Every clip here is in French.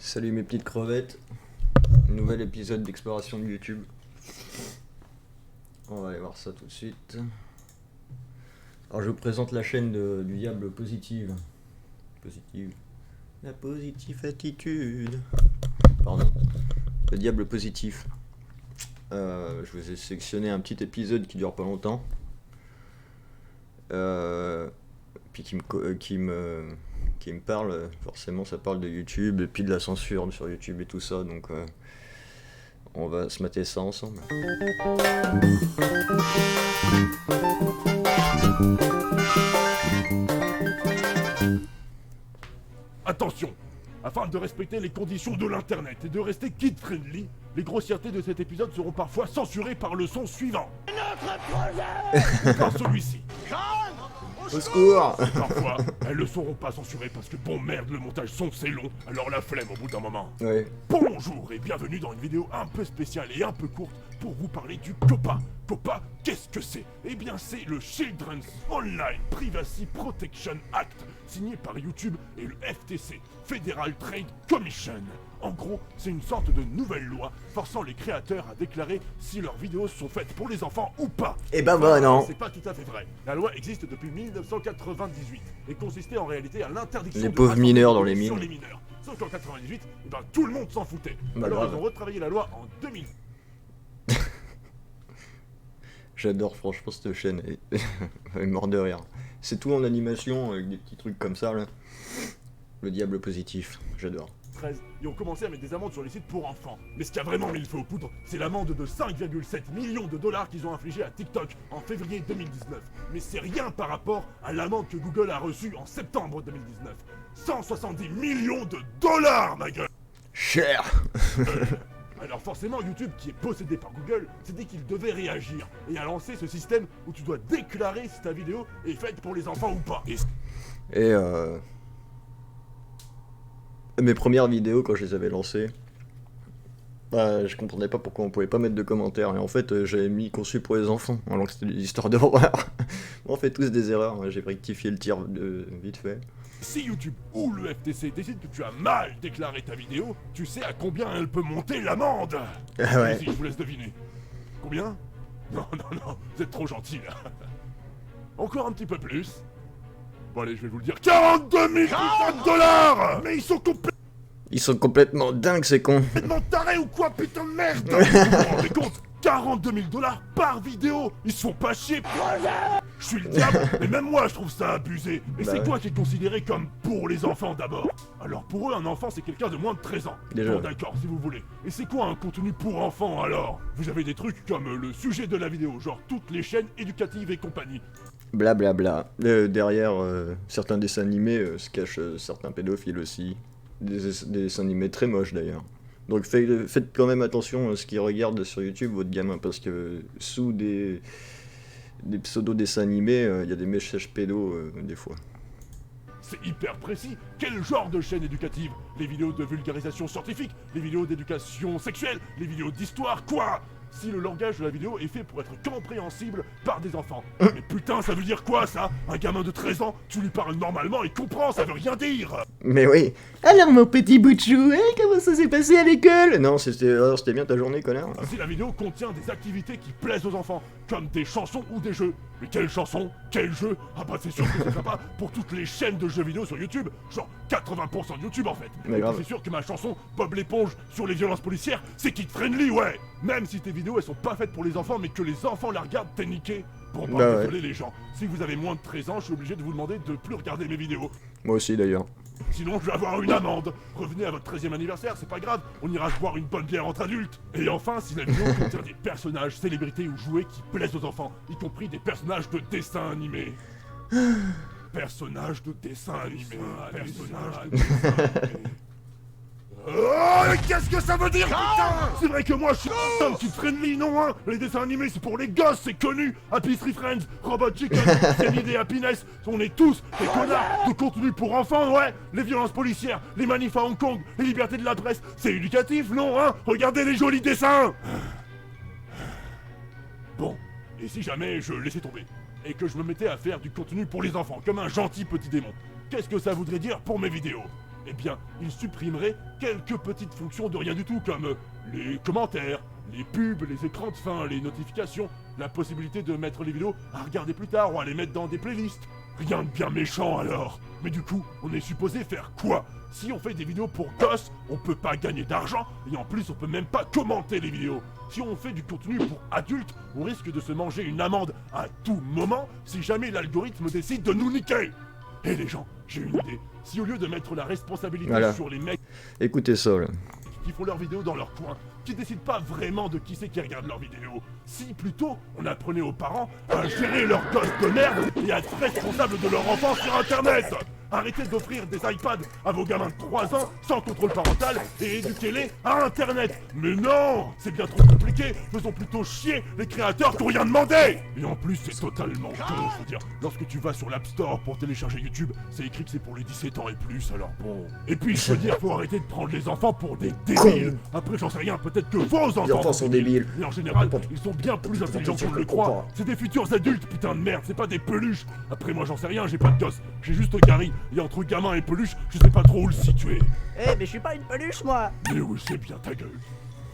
Salut mes petites crevettes, nouvel épisode d'exploration de YouTube. On va aller voir ça tout de suite. Alors je vous présente la chaîne du Diable Positive. La positive attitude. Pardon. Le Diable Positif. Je vous ai sélectionné un petit épisode qui dure pas longtemps. Puis qui me parle, forcément ça parle de YouTube et puis de la censure sur YouTube et tout ça, donc on va se mater ça ensemble. Attention! Afin de respecter les conditions de l'internet et de rester kid-friendly, les grossièretés de cet épisode seront parfois censurées par le son suivant. Notre projet! Ou par celui-ci. Au secours! Parfois, elles ne seront pas censurées parce que bon merde, le montage son c'est long, alors la flemme au bout d'un moment. Ouais. Bonjour et bienvenue dans une vidéo un peu spéciale et un peu courte pour vous parler du COPPA. COPPA, qu'est-ce que c'est? Eh bien c'est le Children's Online Privacy Protection Act, signé par YouTube et le FTC, Federal Trade Commission. En gros, c'est une sorte de nouvelle loi forçant les créateurs à déclarer si leurs vidéos sont faites pour les enfants ou pas. Eh ben bah non. C'est pas tout à fait vrai. La loi existe depuis 1998 et consistait en réalité à l'interdiction Les de pauvres rassembler mineurs dans les sur mines. les mineurs. Sauf qu'en 98, eh ben, tout le monde s'en foutait. Bah Alors grave. ils ont retravaillé la loi en 2000. J'adore franchement cette chaîne, elle est mort de rire. C'est tout en animation avec des petits trucs comme ça là. Le Diable Positif, j'adore. Et ont commencé à mettre des amendes sur les sites pour enfants. Mais ce qui a vraiment mis le feu aux poudres, c'est l'amende de 5,7 millions de dollars qu'ils ont infligée à TikTok en février 2019. Mais c'est rien par rapport à l'amende que Google a reçue en septembre 2019. 170 millions de dollars, ma gueule! Cher. Alors forcément, YouTube, qui est possédé par Google, s'est dit qu'il devait réagir et a lancé ce système où tu dois déclarer si ta vidéo est faite pour les enfants ou pas. Et mes premières vidéos quand je les avais lancées, bah, je comprenais pas pourquoi on pouvait pas mettre de commentaires. Et en fait, j'avais mis conçu pour les enfants, alors que c'était des histoires d'horreur. On fait tous des erreurs, hein. J'ai rectifié le tir vite fait. Si YouTube ou le FTC décide que tu as mal déclaré ta vidéo, tu sais à combien elle peut monter l'amende? Ah ouais. Vas-y, je vous laisse deviner. Combien? Non, vous êtes trop gentil là. Encore un petit peu plus. Bon allez, je vais vous le dire. 42 000 putain de dollars! Mais Ils sont complètement dingues ces cons. complètement tarés ou quoi, putain de merde! Vous vous rendez compte? 42 000 dollars par vidéo! Ils se font pas chier! Je suis le diable, mais même moi je trouve ça abusé! Et Bah c'est ouais. quoi qui est considéré comme pour les enfants d'abord? Alors pour eux, un enfant c'est quelqu'un de moins de 13 ans. Déjà. Bon d'accord, si vous voulez. Et c'est quoi un contenu pour enfants alors? Vous avez des trucs comme le sujet de la vidéo, genre toutes les chaînes éducatives et compagnie. Blablabla. Derrière certains dessins animés se cachent certains pédophiles aussi. Des dessins animés très moches d'ailleurs. Donc faites quand même attention à ce qu'ils regardent sur YouTube, votre gamin, parce que sous des pseudo-dessins animés, il y a des messages pédos des fois. C'est hyper précis. Quel genre de chaîne éducative? Les vidéos de vulgarisation scientifique? Les vidéos d'éducation sexuelle? Les vidéos d'histoire? Quoi? Si le langage de la vidéo est fait pour être compréhensible par des enfants. Mais putain, ça veut dire quoi ça? Un gamin de 13 ans, tu lui parles normalement, il comprend, ça veut rien dire! Mais oui. Alors mon petit bout de chou, comment ça s'est passé à l'école? Non, c'était bien ta journée, connard. Si la vidéo contient des activités qui plaisent aux enfants, comme des chansons ou des jeux. Mais quelles chansons? Quels jeux? Ah bah c'est sûr que ce sera pas pour toutes les chaînes de jeux vidéo sur YouTube, genre 80% de YouTube en fait. Mais Et grave. c'est sûr que ma chanson Bob l'éponge sur les violences policières, c'est kid friendly, ouais. Même si tes vidéos elles sont pas faites pour les enfants, mais que les enfants la regardent, t'es niqué. Bon bah, Bah ouais. désolé les gens, si vous avez moins de 13 ans, je suis obligé de vous demander de plus regarder mes vidéos. Moi aussi d'ailleurs. Sinon je vais avoir une amende. Revenez à votre 13e anniversaire, c'est pas grave, on ira se boire une bonne bière entre adultes. Et enfin, si la vidéo contient des personnages, célébrités ou jouets qui plaisent aux enfants, y compris des personnages de dessins animés. Personnages de dessins animés. Personnages de dessins animés. Oh, mais qu'est-ce que ça veut dire, putain? C'est vrai que moi je suis un petit friendly, non hein? Les dessins animés c'est pour les gosses, c'est connu. Happy Tree Friends, Robot Chicken, Sandy Happiness, on est tous des connards de contenu pour enfants, ouais. Les violences policières, les manifs à Hong Kong, les libertés de la presse, c'est éducatif, non hein? Regardez les jolis dessins. Bon, et si jamais je laissais tomber et que je me mettais à faire du contenu pour les enfants, comme un gentil petit démon, qu'est-ce que ça voudrait dire pour mes vidéos? eh bien, il supprimerait quelques petites fonctions de rien du tout, comme les commentaires, les pubs, les écrans de fin, les notifications, la possibilité de mettre les vidéos à regarder plus tard ou à les mettre dans des playlists. Rien de bien méchant alors. Mais du coup, on est supposé faire quoi? Si on fait des vidéos pour gosses, on peut pas gagner d'argent, et en plus on peut même pas commenter les vidéos. Si on fait du contenu pour adultes, on risque de se manger une amende à tout moment si jamais l'algorithme décide de nous niquer. Et les gens, j'ai une idée. Si au lieu de mettre la responsabilité sur les mecs Écoutez ça, là. qui font leurs vidéos dans leur coin, qui décident pas vraiment de qui c'est qui regarde leurs vidéos, si plutôt on apprenait aux parents à gérer leurs gosses de merde et à être responsables de leur enfance sur internet. Arrêtez d'offrir des iPads à vos gamins de 3 ans sans contrôle parental et éduquez-les à internet. Mais non, c'est bien trop compliqué, faisons plutôt chier les créateurs qui ont rien demandé. Et en plus c'est totalement con, je veux dire, lorsque tu vas sur l'App Store pour télécharger YouTube, c'est écrit que c'est pour les 17 ans et plus, alors bon. Et puis je veux dire, faut arrêter de prendre les enfants pour des débiles. Après j'en sais rien, peut-être que vos enfants sont débiles. Mais en général, ils sont bien plus intelligents qu'on le croit. C'est des futurs adultes, putain de merde, c'est pas des peluches. Après moi j'en sais rien, j'ai pas de gosse, j'ai juste Gary. Et entre gamin et peluche, je sais pas trop où le situer. Eh, mais je suis pas une peluche, moi. Mais oui, c'est bien ta gueule.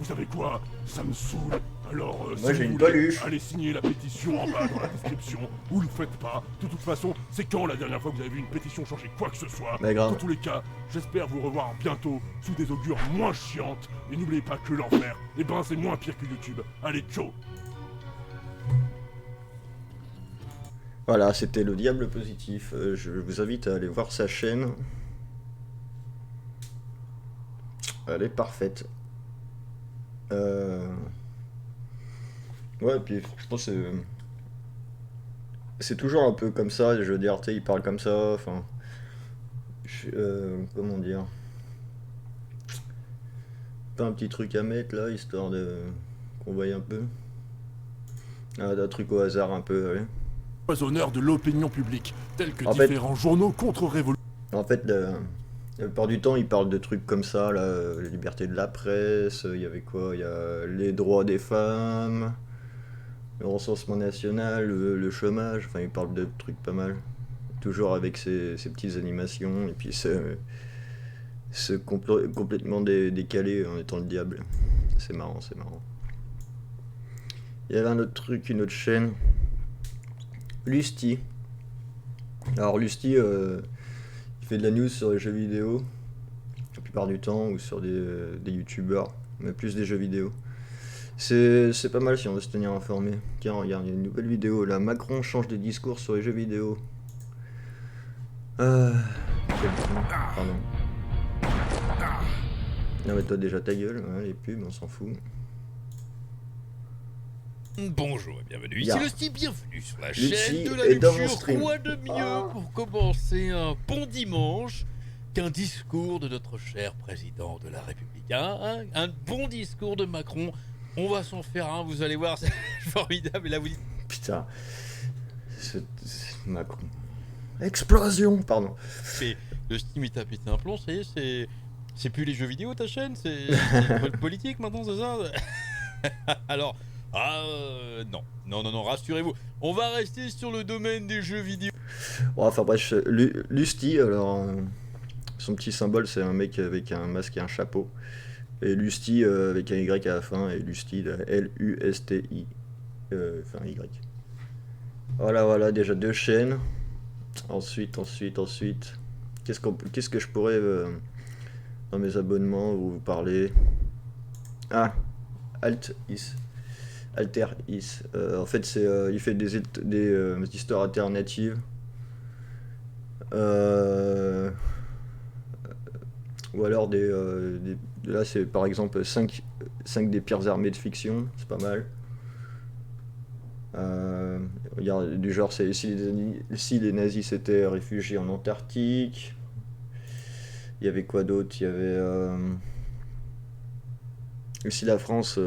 Vous savez quoi? Ça me saoule. Alors, moi si j'ai vous une voulez, peluche. allez signer la pétition en bas dans la description, ou le faites pas. De toute façon, c'est quand la dernière fois que vous avez vu une pétition changer quoi que ce soit? Mais grave. Dans tous les cas, j'espère vous revoir bientôt sous des augures moins chiantes. Et n'oubliez pas que l'enfer, eh ben c'est moins pire que YouTube. Allez, ciao. Voilà, c'était le Diable Positif. Je vous invite à aller voir sa chaîne. Elle est parfaite. Ouais, puis je pense que c'est toujours un peu comme ça, je veux dire, tu sais, il parle comme ça, enfin... comment dire... Pas un petit truc à mettre là, histoire de... qu'on voie un peu. Ah, d'un truc au hasard un peu, allez. Poisonneur de l'opinion publique, tels que En fait- différents journaux contre-révolution. En fait, la plupart du temps, il parle de trucs comme ça, là, la liberté de la presse, il y avait quoi? Il y a les droits des femmes, le recensement national, le chômage, enfin, il parle de trucs pas mal. Toujours avec ses petites animations, et puis c'est complètement décalé en étant le diable. C'est marrant, c'est marrant. Il y avait un autre truc, une autre chaîne, Lusty. Alors Lusty, il fait de la news sur les jeux vidéo, la plupart du temps, ou sur des youtubeurs, mais plus des jeux vidéo. C'est pas mal si on veut se tenir informé. Tiens, regarde, il y a une nouvelle vidéo là. Macron change des discours sur les jeux vidéo. Pardon. Non mais toi déjà ta gueule, hein, les pubs, on s'en fout. Bonjour et bienvenue, Ya. ici Lusty, bienvenue sur la Lusty chaîne de la est dans mon lecture. stream. Quoi de mieux pour commencer un bon dimanche qu'un discours de notre cher président de la République, hein, un bon discours de Macron, on va s'en faire un, vous allez voir, c'est formidable, et là vous dites... Putain. C'est Macron. Explosion, pardon. Mais Lusty m'est tapé un plomb, ça y est, c'est plus les jeux vidéo ta chaîne, c'est le politique maintenant, c'est ça? Alors... non, rassurez-vous, on va rester sur le domaine des jeux vidéo. Bon, enfin bref, Lusty, alors son petit symbole c'est un mec avec un masque et un chapeau. Et Lusty avec un Y à la fin, et Lusty, L-U-S-T-I, enfin Y. Voilà, déjà deux chaînes. Ensuite, qu'est-ce que je pourrais dans mes abonnements vous parler? Ah, Alter Is. En fait, il fait des histoires alternatives. Ou alors là, c'est par exemple 5 des pires armées de fiction, c'est pas mal. Regarde, du genre, c'est si les nazis s'étaient réfugiés en Antarctique. Il y avait quoi d'autre? Il y avait. Si la France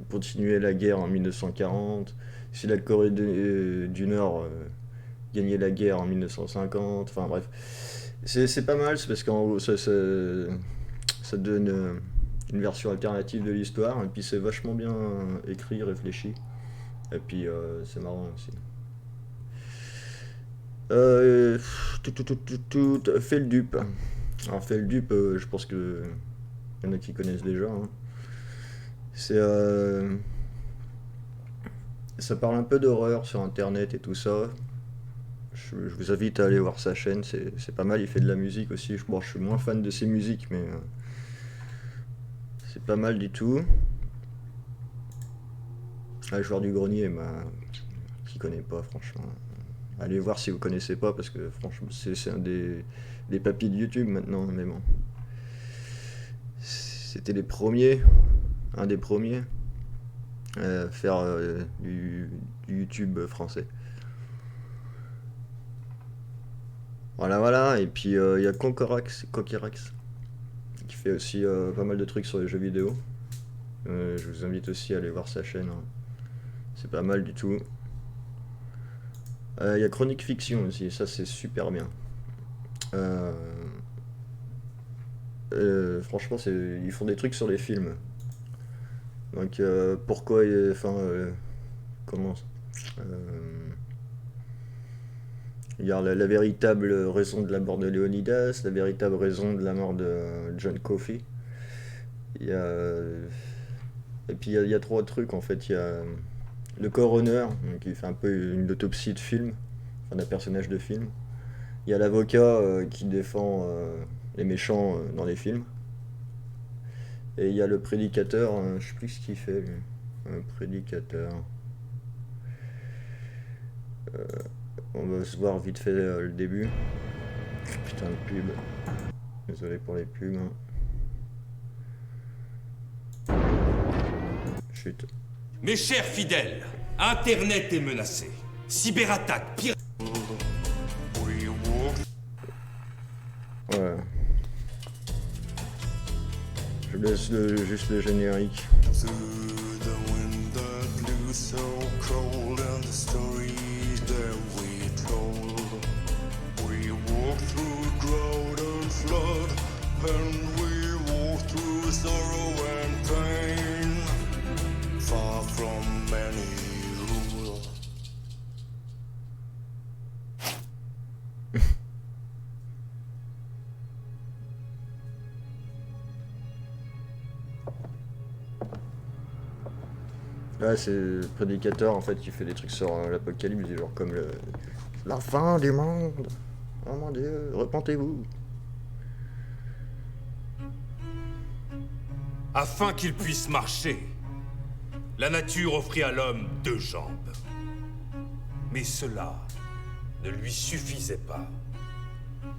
continuait la guerre en 1940, si la Corée du Nord gagnait la guerre en 1950, enfin bref. C'est pas mal, c'est parce qu'en gros ça donne une version alternative de l'histoire, et puis c'est vachement bien écrit, réfléchi, et puis c'est marrant aussi. Fais le dupe. Alors Feldup, je pense que y en a qui connaissent déjà, hein. C'est ça parle un peu d'horreur sur internet et tout ça. Je vous invite à aller voir sa chaîne, c'est pas mal. Il fait de la musique aussi. Bon, je suis moins fan de ses musiques, mais c'est pas mal du tout. Ah, le joueur du grenier, bah, qui connaît pas, franchement. Allez voir si vous connaissez pas, parce que franchement, c'est un des papis de YouTube maintenant, mais bon. C'était les premiers, un des premiers, à faire du YouTube français. Voilà, voilà. Et puis il y a Conquerax, qui fait aussi pas mal de trucs sur les jeux vidéo. Je vous invite aussi à aller voir sa chaîne, hein. C'est pas mal du tout. Il y a Chronique Fiction aussi, ça c'est super bien. Euh, Franchement, ils font des trucs sur les films. Donc pourquoi, enfin, comment, euh, il y a la véritable raison de la mort de Léonidas, la véritable raison de la mort de John Coffey. Il y a, et puis il y a trois trucs en fait. Il y a le coroner qui fait un peu une autopsie de film, enfin d'un personnage de film. Il y a l'avocat qui défend les méchants dans les films. Et il y a le prédicateur, je sais plus ce qu'il fait lui. Un prédicateur. On va se voir vite fait le début. Putain de pub. Désolé pour les pubs, hein. Chut. Mes chers fidèles, Internet est menacé. Cyberattaque, pire... Ouais. Je laisse juste le générique. Là, c'est le prédicateur en fait qui fait des trucs sur l'apocalypse, genre comme la fin du monde. Oh mon dieu, repentez-vous. Afin qu'il puisse marcher, la nature offrit à l'homme 2 jambes. Mais cela ne lui suffisait pas.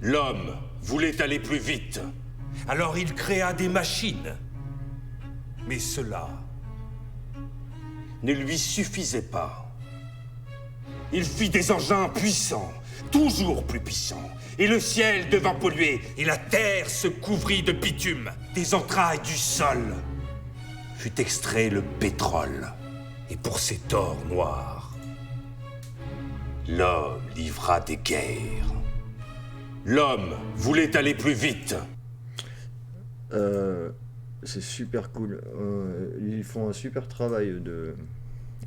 L'homme voulait aller plus vite. Alors il créa des machines. Mais cela ne lui suffisait pas. Il fit des engins puissants, toujours plus puissants. Et le ciel devint pollué, et la terre se couvrit de bitume. Des entrailles du sol fut extrait le pétrole. Et pour cet or noir, l'homme livra des guerres. L'homme voulait aller plus vite. C'est super cool. Ils font un super travail de.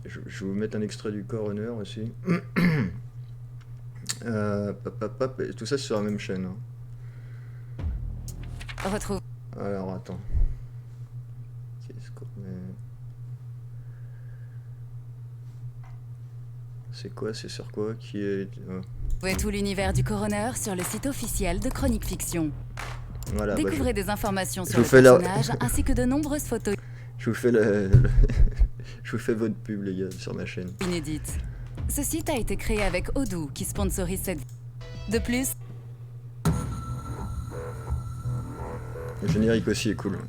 Je vais vous mettre un extrait du coroner aussi. Tout ça c'est sur la même chaîne, hein. Retrouve. Alors attends. Qu'est-ce qu'on met? C'est quoi? C'est sur quoi? Qui est. Trouvez tout l'univers du coroner sur le site officiel de Chronique Fiction. Voilà, Découvrez des informations je sur vous le fais la- personnage ainsi que de nombreuses photos je vous fais je vous fais votre pub les gars sur ma chaîne. inédites. Ce site a été créé avec Odoo qui sponsorise cette. De plus, Le générique aussi est cool.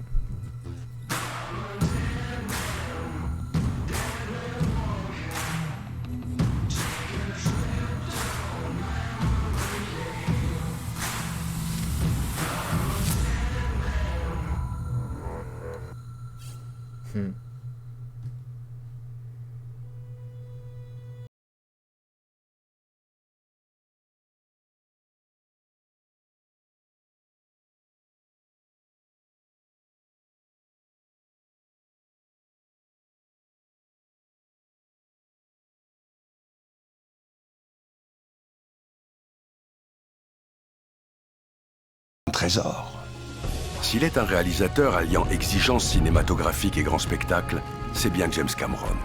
trésor. S'il est un réalisateur alliant exigence cinématographique et grand spectacle, c'est bien James Cameron.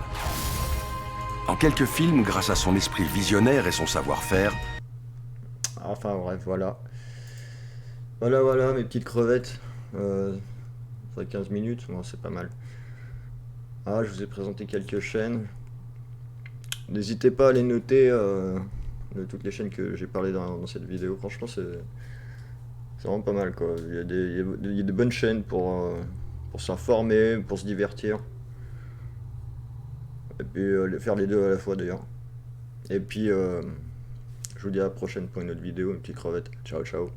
En quelques films, grâce à son esprit visionnaire et son savoir-faire... Enfin bref, voilà. Voilà, mes petites crevettes. Ça fait 15 minutes, bon, c'est pas mal. Je vous ai présenté quelques chaînes. N'hésitez pas à les noter, de toutes les chaînes que j'ai parlé dans cette vidéo. Franchement, c'est vraiment pas mal, quoi. Il y a des bonnes chaînes pour s'informer, pour se divertir. Et puis faire les deux à la fois d'ailleurs. Et puis je vous dis à la prochaine pour une autre vidéo, une petite crevette. Ciao ciao.